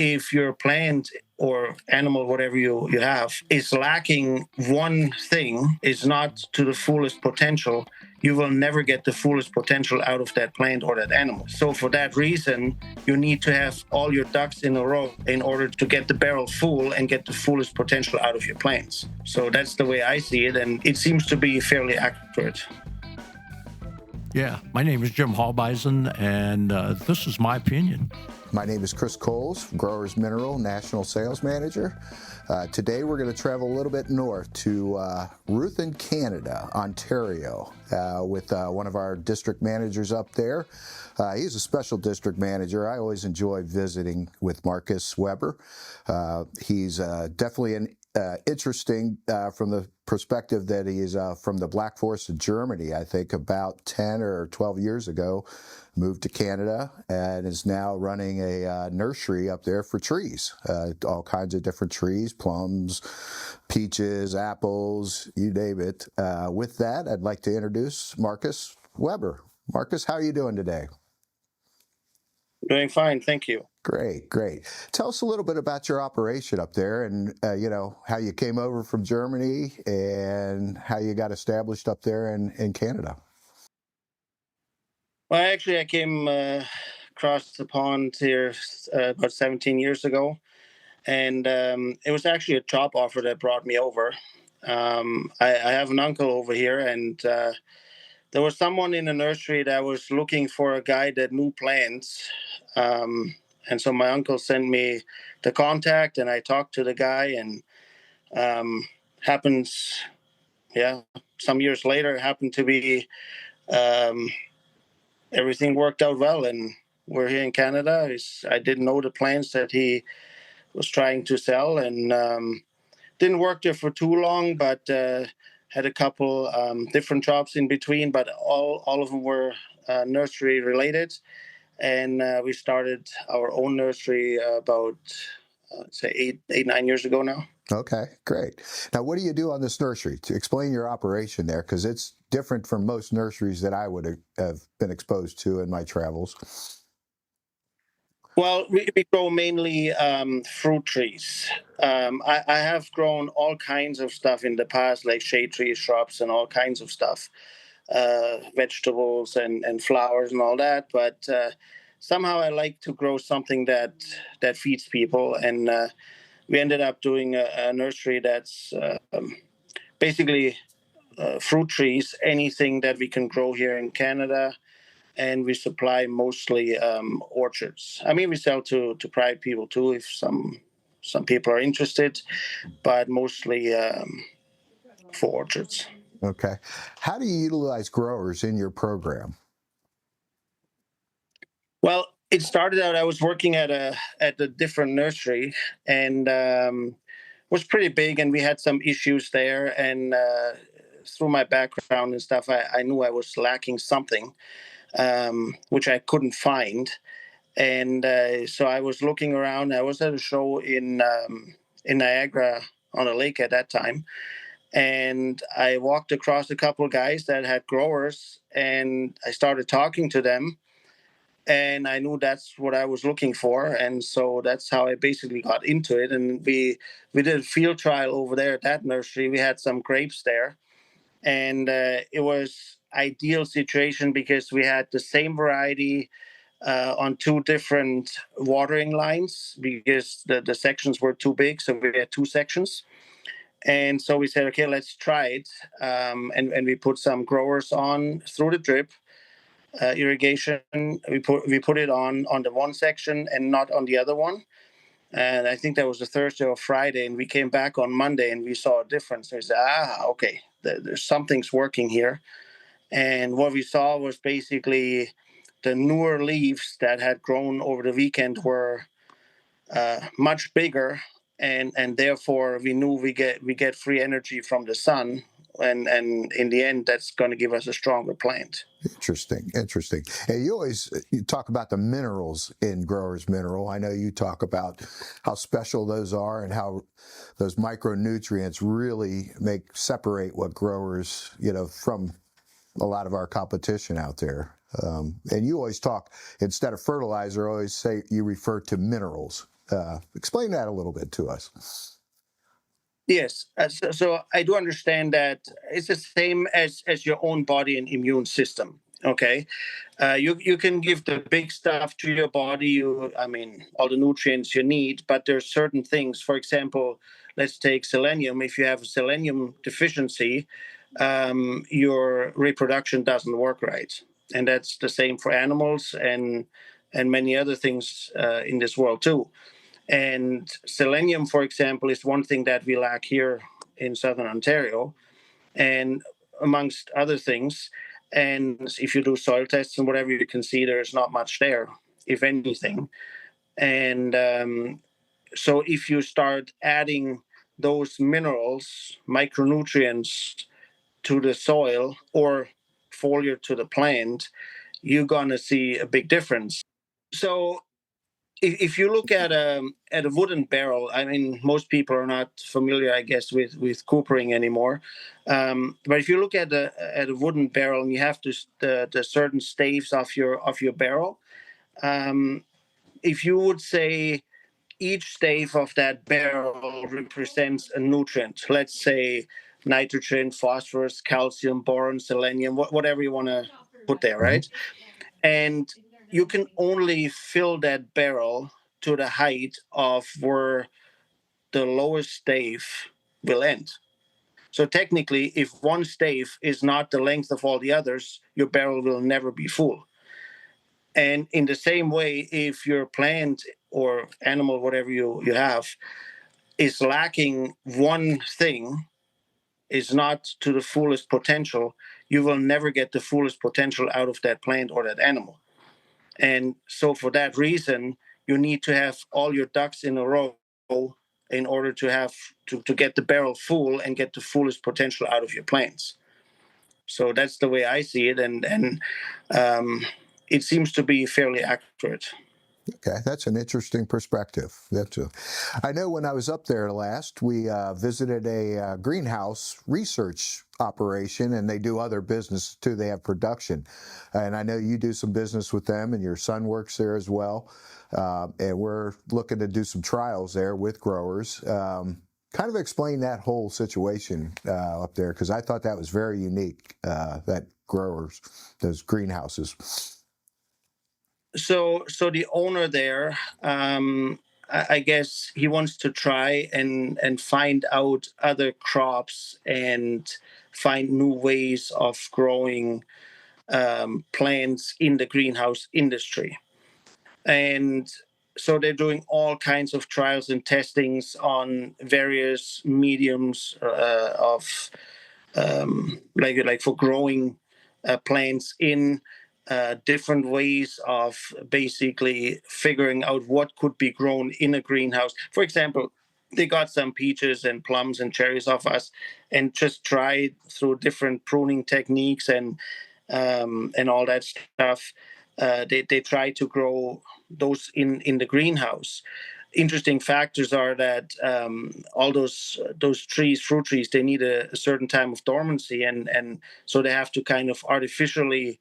if your plant or animal, whatever you have, is lacking one thing, is not to the fullest potential, you will never get the fullest potential out of that plant or that animal. So for that reason, you need to have all your ducks in a row in order to get the barrel full and get the fullest potential out of your plants. So that's the way I see it, and it seems to be fairly accurate. Yeah, my name is Jim Halbeisen, and this is my opinion. My name is Chris Kohls, Growers Mineral National Sales Manager. Today we're going to travel a little bit north to Ruthin, Canada, Ontario, with one of our district managers up there. He's a special district manager. I always enjoy visiting with Markus Weber. He's definitely an interesting from the perspective that he's from the Black Forest of Germany, I think about 10 or 12 years ago, moved to Canada and is now running a nursery up there for trees, all kinds of different trees, plums, peaches, apples, you name it. With that, I'd like to introduce Markus Weber. Markus, how are you doing today? Doing fine, thank you. Great, great. Tell us a little bit about your operation up there and, how you came over from Germany and how you got established up there in Canada. Well, actually, I came across the pond here about 17 years ago, and it was actually a job offer that brought me over. I have an uncle over here, and there was someone in the nursery that was looking for a guy that knew plants. And so my uncle sent me the contact, and I talked to the guy, and some years later, it happened to be everything worked out well, and we're here in Canada. I didn't know the plants that he was trying to sell, and didn't work there for too long, but had a couple different jobs in between, but all of them were nursery related. And we started our own nursery about, say, 9 years ago now. Okay, great. Now, what do you do on this nursery? To explain your operation there, because it's different from most nurseries that I would have been exposed to in my travels. Well, we grow mainly fruit trees. I have grown all kinds of stuff in the past, like shade trees, shrubs, and all kinds of stuff, vegetables and flowers and all that. But somehow I like to grow something that feeds people, and we ended up doing a nursery that's basically fruit trees, anything that we can grow here in Canada. And we supply mostly orchards. I mean, we sell to private people too, if some people are interested, but mostly for orchards. Okay. How do you utilize growers in your program? Well, it started out, I was working at a different nursery, and was pretty big, and we had some issues there. And through my background and stuff, I knew I was lacking something, which I couldn't find. And so I was looking around. I was at a show in Niagara on a lake at that time. And I walked across a couple of guys that had growers, and I started talking to them. And I knew that's what I was looking for. And so that's how I basically got into it. And we did a field trial over there at that nursery. We had some grapes there. And it was ideal situation because we had the same variety on two different watering lines because the sections were too big. So we had two sections. And so we said, okay, let's try it. And we put some growers on through the drip irrigation. We put it on the one section and not on the other one. And I think that was a Thursday or Friday. And we came back on Monday and we saw a difference. We said, okay, there's something's working here. And what we saw was basically the newer leaves that had grown over the weekend were much bigger, and therefore we knew we get free energy from the sun, and in the end that's going to give us a stronger plant. Interesting. And you talk about the minerals in Growers Mineral. I know you talk about how special those are and how those micronutrients really separate what growers, from a lot of our competition out there. And you always talk, instead of fertilizer, always say you refer to minerals. Explain that a little bit to us. Yes, so I do understand that it's the same as your own body and immune system. Okay, you can give the big stuff to your body. I mean, all the nutrients you need, but there's certain things. For example, let's take selenium. If you have a selenium deficiency, your reproduction doesn't work right, and that's the same for animals and many other things in this world too. And selenium, for example, is one thing that we lack here in southern Ontario, and amongst other things. And if you do soil tests and whatever, you can see there's not much there, if anything. And so if you start adding those minerals, micronutrients to the soil or foliar to the plant, you're going to see a big difference. So if you look at a wooden barrel, I mean, most people are not familiar, I guess, with coopering anymore. But if you look at a wooden barrel and you have the certain staves of your barrel, if you would say each stave of that barrel represents a nutrient, let's say nitrogen, phosphorus, calcium, boron, selenium, whatever you want to put there, right? And you can only fill that barrel to the height of where the lowest stave will end. So technically, if one stave is not the length of all the others, your barrel will never be full. And in the same way, if your plant or animal, whatever you have, is lacking one thing, is not to the fullest potential, you will never get the fullest potential out of that plant or that animal. And so for that reason, you need to have all your ducks in a row in order to have to get the barrel full and get the fullest potential out of your plants. So that's the way I see it, and it seems to be fairly accurate. Okay, that's an interesting perspective. I know when I was up there last, we visited a greenhouse research operation, and they do other business too. They have production, and I know you do some business with them, and your son works there as well. And we're looking to do some trials there with growers. Kind of explain that whole situation up there, because I thought that was very unique. That growers, those greenhouses. So the owner there, I guess he wants to try and find out other crops and find new ways of growing plants in the greenhouse industry. And so they're doing all kinds of trials and testings on various mediums of like for growing plants in different ways of basically figuring out what could be grown in a greenhouse. For example, they got some peaches and plums and cherries off us, and just tried through different pruning techniques and all that stuff. They try to grow those in the greenhouse. Interesting factors are that all those trees, fruit trees, they need a certain time of dormancy, and so they have to kind of artificially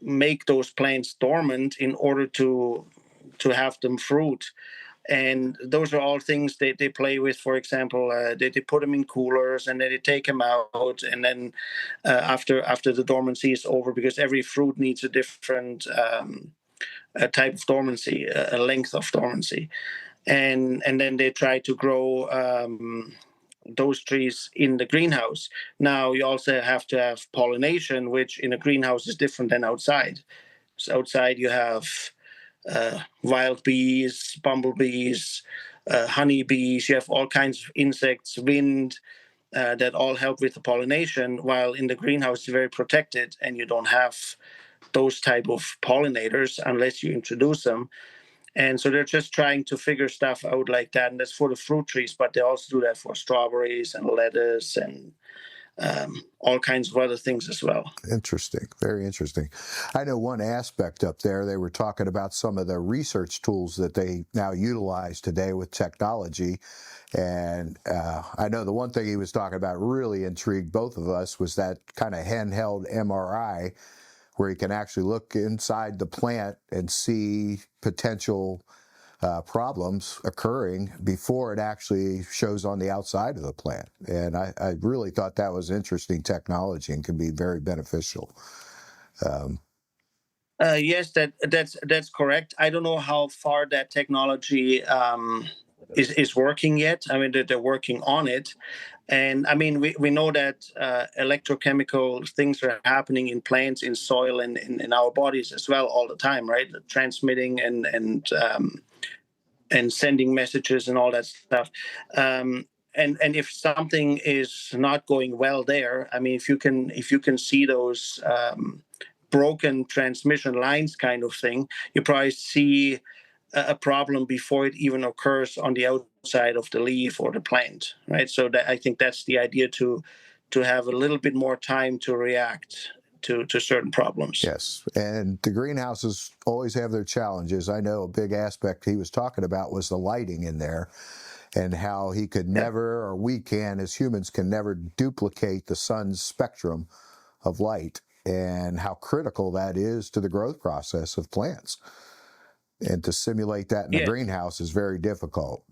make those plants dormant in order to have them fruit. And those are all things they play with. For example, they put them in coolers and then they take them out, and then after the dormancy is over, because every fruit needs a different a type of dormancy, a length of dormancy, and then they try to grow those trees in the greenhouse. Now you also have to have pollination, which in a greenhouse is different than outside. So outside you have wild bees, bumblebees, honeybees. You have all kinds of insects, wind, that all help with the pollination. While in the greenhouse, it's very protected, and you don't have those type of pollinators unless you introduce them. And so they're just trying to figure stuff out like that. And that's for the fruit trees, but they also do that for strawberries and lettuce and all kinds of other things as well. Interesting. Very interesting. I know one aspect up there, they were talking about some of the research tools that they now utilize today with technology. And I know the one thing he was talking about really intrigued both of us was that kind of handheld MRI, where you can actually look inside the plant and see potential problems occurring before it actually shows on the outside of the plant. And I really thought that was interesting technology and can be very beneficial. Yes, that's correct. I don't know how far that technology is working yet. I mean, they're working on it, and I mean, we know that electrochemical things are happening in plants, in soil, and in our bodies as well all the time, right? Transmitting and sending messages and all that stuff. And if something is not going well there, I mean, if you can see those broken transmission lines kind of thing, you probably see a problem before it even occurs on the outside of the leaf or the plant, right? So that, I think that's the idea, to have a little bit more time to react to certain problems. Yes, and the greenhouses always have their challenges. I know a big aspect he was talking about was the lighting in there, and how he could never, or we can as humans can never duplicate the sun's spectrum of light, and how critical that is to the growth process of plants. And to simulate that in a greenhouse is very difficult.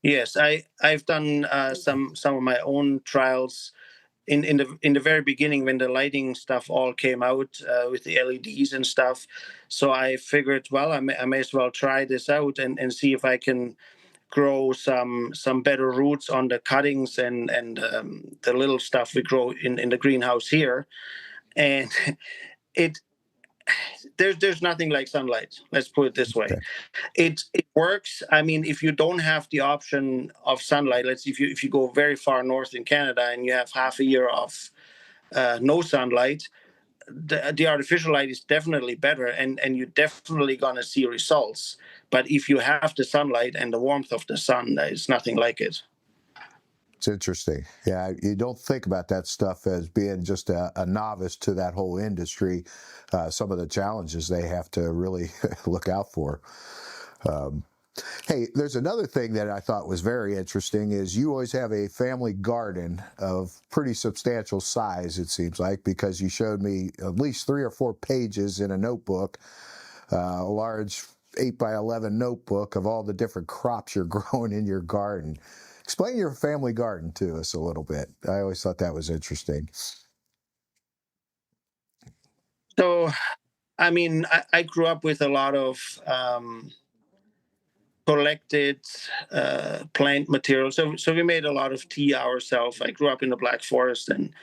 Yes, I've done some of my own trials in the very beginning when the lighting stuff all came out with the LEDs and stuff. So I figured, well, I may as well try this out and see if I can grow some better roots on the cuttings and the little stuff we grow in the greenhouse here. And it there's nothing like sunlight. Let's put it this way. Okay. It works. I mean, if you don't have the option of sunlight, let's if you go very far north in Canada and you have half a year of no sunlight, the artificial light is definitely better, and you're definitely gonna see results. But if you have the sunlight and the warmth of the sun, there's nothing like it. It's interesting. Yeah, you don't think about that stuff as being just a novice to that whole industry. Some of the challenges they have to really look out for. Hey, there's another thing that I thought was very interesting is you always have a family garden of pretty substantial size, it seems like, because you showed me at least 3 or 4 pages in a notebook, a large 8 by 11 notebook of all the different crops you're growing in your garden. Explain your family garden to us a little bit. I always thought that was interesting. So, I mean, I grew up with a lot of collected plant material. So we made a lot of tea ourselves. I grew up in the Black Forest, and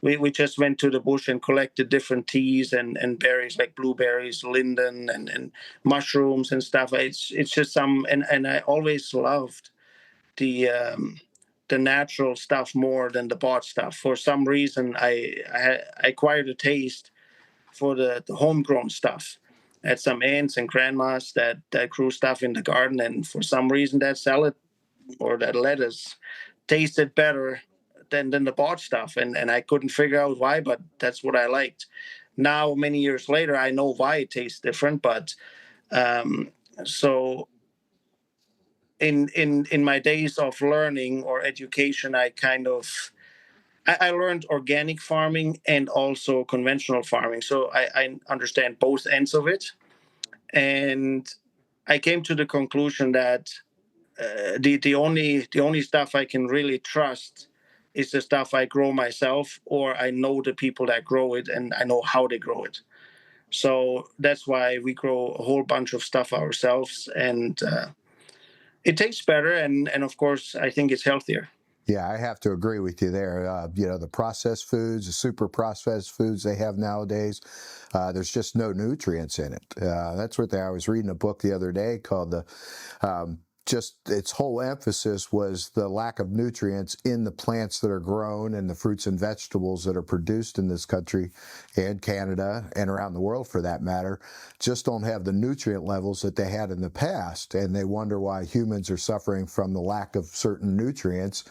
we just went to the bush and collected different teas and berries like blueberries, linden, and mushrooms and stuff. It's just and I always loved the natural stuff more than the bought stuff. For some reason, I acquired a taste for the homegrown stuff. I had some aunts and grandmas that grew stuff in the garden, and for some reason, that salad or that lettuce tasted better than the bought stuff, and I couldn't figure out why, but that's what I liked. Now, many years later, I know why it tastes different, but so in my days of learning or education, I learned organic farming and also conventional farming, so I understand both ends of it, and I came to the conclusion that the only stuff I can really trust is the stuff I grow myself, or I know the people that grow it and I know how they grow it. So that's why we grow a whole bunch of stuff ourselves, and it tastes better, and of course I think it's healthier. Yeah, I have to agree with you there. The processed foods, the super processed foods they have nowadays, there's just no nutrients in it. That's what I was reading a book the other day called just its whole emphasis was the lack of nutrients in the plants that are grown and the fruits and vegetables that are produced in this country and Canada and around the world for that matter, just don't have the nutrient levels that they had in the past. And they wonder why humans are suffering from the lack of certain nutrients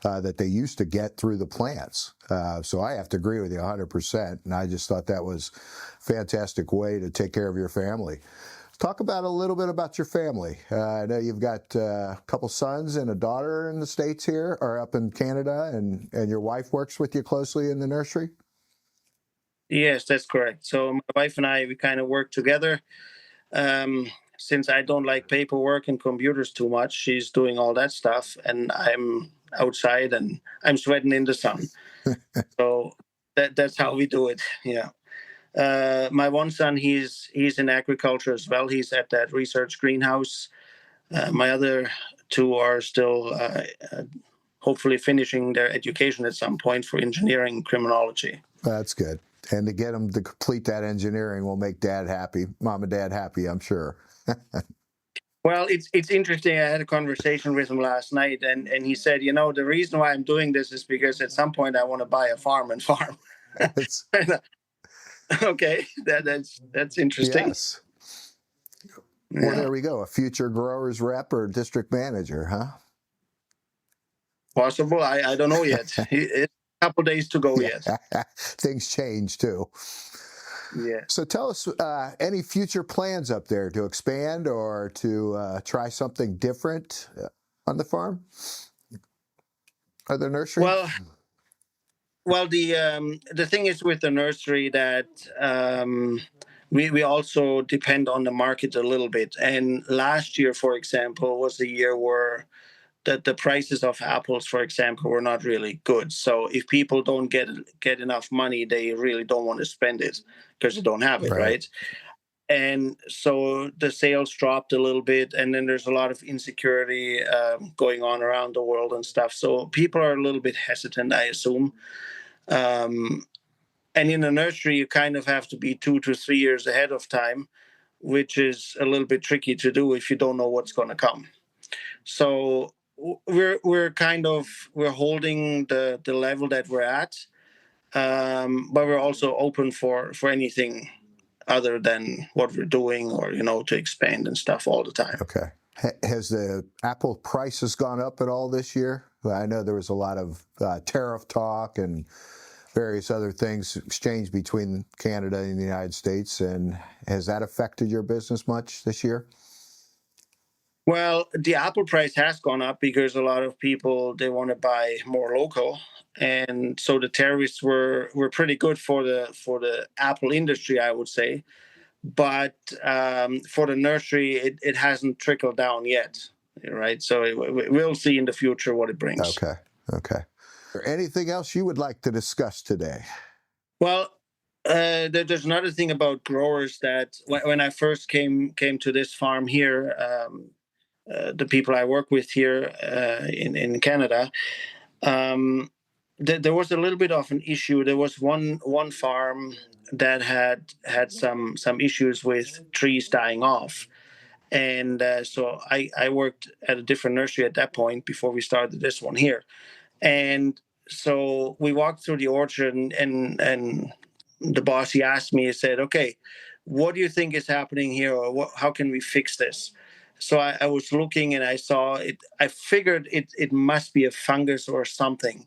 that they used to get through the plants. So I have to agree with you 100%. And I just thought that was a fantastic way to take care of your family. Talk about a little bit about your family. I know you've got a couple sons and a daughter in the States here, or up in Canada, and your wife works with you closely in the nursery? Yes, that's correct. So my wife and I, we kind of work together. Um, since I don't like paperwork and computers too much, she's doing all that stuff, and I'm outside and I'm sweating in the sun. So that's how we do it. Yeah. My one son, he's in agriculture as well. He's at that research greenhouse. My other two are still hopefully finishing their education at some point for engineering and criminology. That's good. And to get them to complete that engineering will make Dad happy, Mom and Dad happy, I'm sure. Well, it's interesting. I had a conversation with him last night, and he said, the reason why I'm doing this is because at some point I want to buy a farm and farm. Okay, that's interesting. Yes. Well, there we go. A future growers rep or district manager, huh? Possible. I don't know yet. It's a couple days to go yet. Things change too. Yeah. So tell us any future plans up there to expand or to try something different on the farm? Are there nurseries? Well, the thing is with the nursery that we also depend on the market a little bit. And last year, for example, was a year where the prices of apples, for example, were not really good. So if people don't get enough money, they really don't want to spend it because they don't have it, right? And so the sales dropped a little bit, and then there's a lot of insecurity going on around the world and stuff. So people are a little bit hesitant, I assume. And in a nursery, you kind of have to be 2 to 3 years ahead of time, which is a little bit tricky to do if you don't know what's going to come. So we're holding the level that we're at, but we're also open for anything other than what we're doing, or to expand and stuff all the time. Okay. Has the apple prices gone up at all this year? I know there was a lot of tariff talk and various other things exchanged between Canada and the United States, and has that affected your business much this year? Well, the apple price has gone up because a lot of people, they want to buy more local, and so the tariffs were pretty good for the apple industry, I would say. But for the nursery, it hasn't trickled down yet, right? So we'll see in the future what it brings. Okay. Anything else you would like to discuss today? Well, there's another thing about growers that when I first came to this farm here, the people I work with here in Canada, there was a little bit of an issue. There was one farm that had some issues with trees dying off, and so I worked at a different nursery at that point before we started this one here. And so we walked through the orchard, and the boss, he asked me, he said, okay, what do you think is happening here, or how can we fix this? So I was looking, and I saw it. I figured it must be a fungus or something.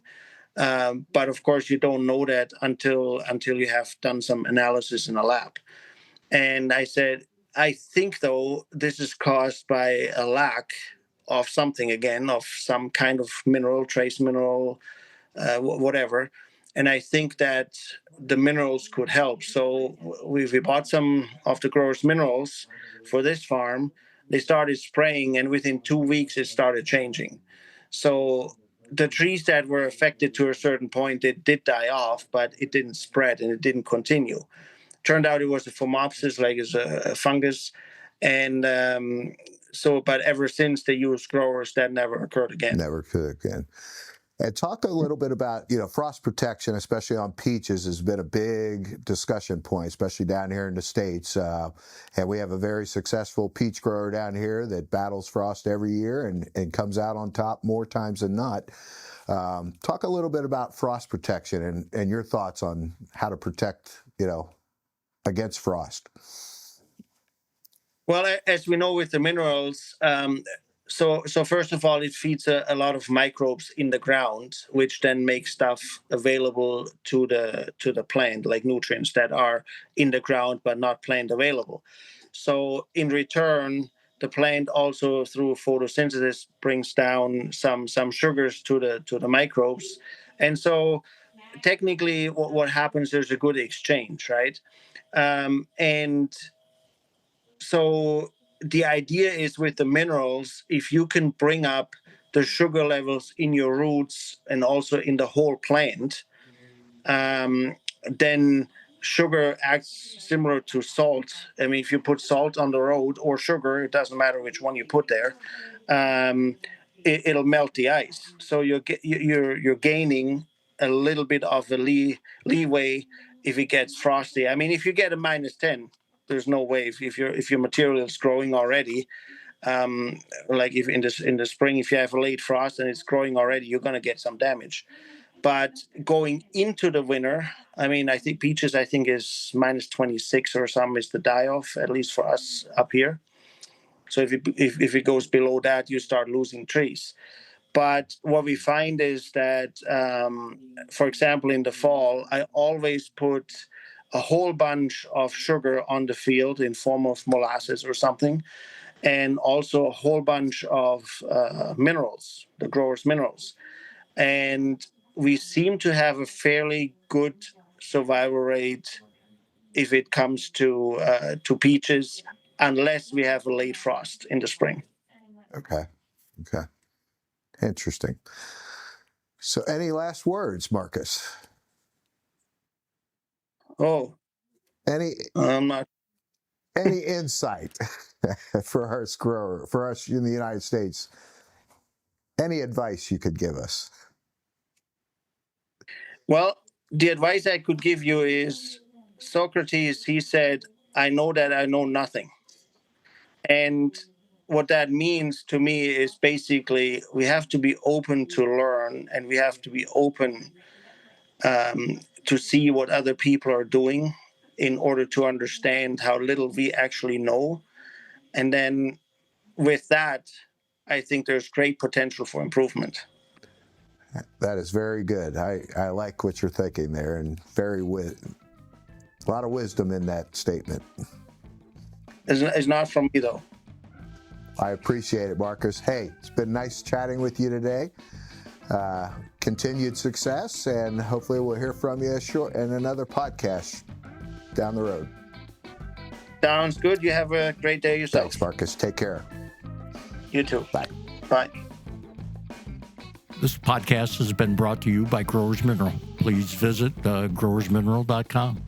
But of course, you don't know that until you have done some analysis in a lab. And I said, I think, though, this is caused by a lack of something, again, of some kind of mineral, trace mineral, whatever. And I think that the minerals could help. So we bought some of the growers' minerals for this farm. They started spraying, and within 2 weeks, it started changing. So the trees that were affected to a certain point, it did die off, but it didn't spread and it didn't continue. Turned out it was a phomopsis, like it's a fungus. And but ever since they used growers, that never occurred again. Never occurred again. And talk a little bit about, frost protection, especially on peaches, has been a big discussion point, especially down here in the States. And we have a very successful peach grower down here that battles frost every year and comes out on top more times than not. Talk a little bit about frost protection and your thoughts on how to protect, against frost. Well, as we know with the minerals, so first of all, it feeds a lot of microbes in the ground, which then make stuff available to the plant, like nutrients that are in the ground but not plant available. So in return, the plant also through photosynthesis brings down some sugars to the microbes, and so technically, what happens? There's a good exchange, right? And so the idea is with the minerals, if you can bring up the sugar levels in your roots and also in the whole plant, then sugar acts similar to salt. I mean, if you put salt on the road or sugar, it doesn't matter which one you put there. It'll melt the ice. So you're gaining a little bit of a leeway if it gets frosty. I mean, if you get a -10, there's no way. If your material is growing already, like if in the spring, if you have a late frost and it's growing already, you're going to get some damage. But going into the winter, I mean, I think peaches, I think is -26 or something is the die off, at least for us up here. So if it goes below that, you start losing trees. But what we find is that, for example, in the fall, I always put a whole bunch of sugar on the field in form of molasses or something, and also a whole bunch of minerals, the growers' minerals. And we seem to have a fairly good survival rate if it comes to peaches, unless we have a late frost in the spring. Okay. Interesting. So any last words, Markus? Oh, Any I'm not. any insight for us grower, for us in the United States? Any advice you could give us? Well, the advice I could give you is Socrates, he said, I know that I know nothing. And what that means to me is basically we have to be open to learn, and we have to be open to see what other people are doing in order to understand how little we actually know. And then with that, I think there's great potential for improvement. That is very good. I like what you're thinking there, and a lot of wisdom in that statement. It's not from me, though. I appreciate it, Markus. Hey, it's been nice chatting with you today. Continued success, and hopefully we'll hear from you in another podcast down the road. Sounds good. You have a great day yourself. Thanks, Markus. Take care. You too. Bye. Bye. This podcast has been brought to you by Growers Mineral. Please visit growersmineral.com.